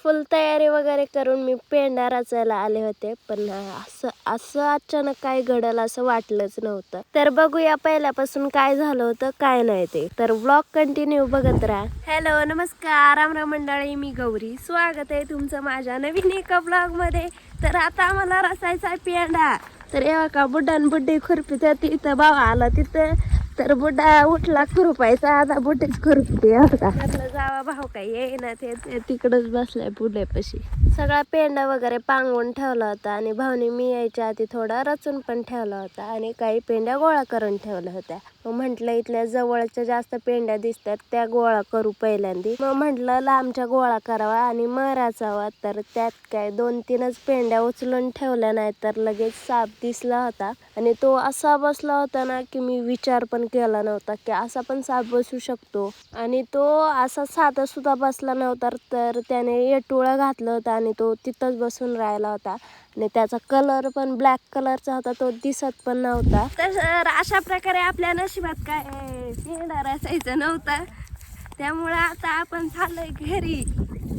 फुल तयारी वगैरे करून मी पेंडा रचायला आले होते, पण असं अचानक काय घडलं असं वाटलंच नव्हतं. तर बघूया पहिल्यापासून काय झालं होतं काय नाही ते. तर व्लॉग कंटिन्यू बघत राहा. हॅलो नमस्कार राम राम मंडळी, मी गौरी. स्वागत आहे तुमचं माझ्या नवीन एका ब्लॉग मध्ये. तर आता आम्हाला रचायचा पेंडा. तर एव्हा का बुड्डान बुड्डी खुरपीच्या तिथं भाव आला तिथं. तर बुड्डा उठला खुरपायचा, आता बुड्डीच खुरपते. आपलं जावा भाऊ काही येईना, ते तिकडच बसलाय पुढेपाशी. सगळा पेंडा वगैरे पांगवून ठेवला होता आणि भाऊनी मी यायच्या आधी थोडा रचून पण ठेवला होता आणि काही पेंड्या गोळा करून ठेवल्या होत्या. मग म्हंटल इथल्या जवळच्या जास्त पेंड्या दिसतात त्या गोळा करू पहिल्यांदी. मग म्हंटल लांबच्या गोळा करावा आणि मग रचावा. तर त्यात काय 2-3च पेंड्या उचलून ठेवल्या, नाही तर लगेच साप दिसला होता आणि तो असा बसला होता ना की मी विचार पण केला नव्हता की असा पण साप बसू शकतो. आणि तो असा साधा सुद्धा बसला नव्हता, तर त्याने येटुळा घातलं होतं आणि तो तिथंच बसून राहिला होता आणि त्याचा कलर पण ब्लॅक कलरचा होता, तो दिसत पण नव्हता. तर अशा प्रकारे आपल्या नशिबात काय पेंडा रचायचं नव्हतं. त्यामुळे आता आपण चाललोय घरी.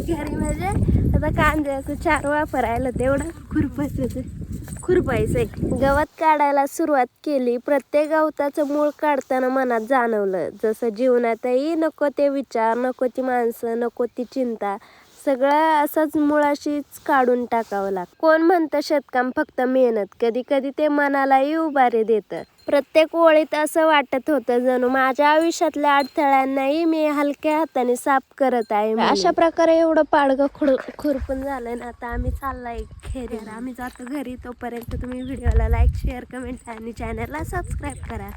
म्हणजे आता कांद्याचं 4 वापरायला तेवढं खुरपायचंय. गवत काढायला सुरुवात केली. प्रत्येक गवताचं मूळ काढताना मनात जाणवलं, जसं जीवनातही नको ते विचार, नको ती माणसं, नको ती चिंता, सगळं असंच मुळाशीच काढून टाकावं लागतं. कोण म्हणतं शेतकाम फक्त मेहनत, कधी कधी ते मनालाही उभारी देतं. प्रत्येक ओळीत असं वाटत होतं जणू माझ्या आयुष्यातल्या अडथळ्यांनाही मी हलक्या हाताने साफ करत आहे. अशा प्रकारे एवढं पाडगं खुरपून झालंय ना. आता आम्ही चाललाय घरी. आम्ही जातो घरी. तोपर्यंत तुम्ही व्हिडिओला लाईक, शेअर, कमेंट आणि चॅनलला सबस्क्राईब करा.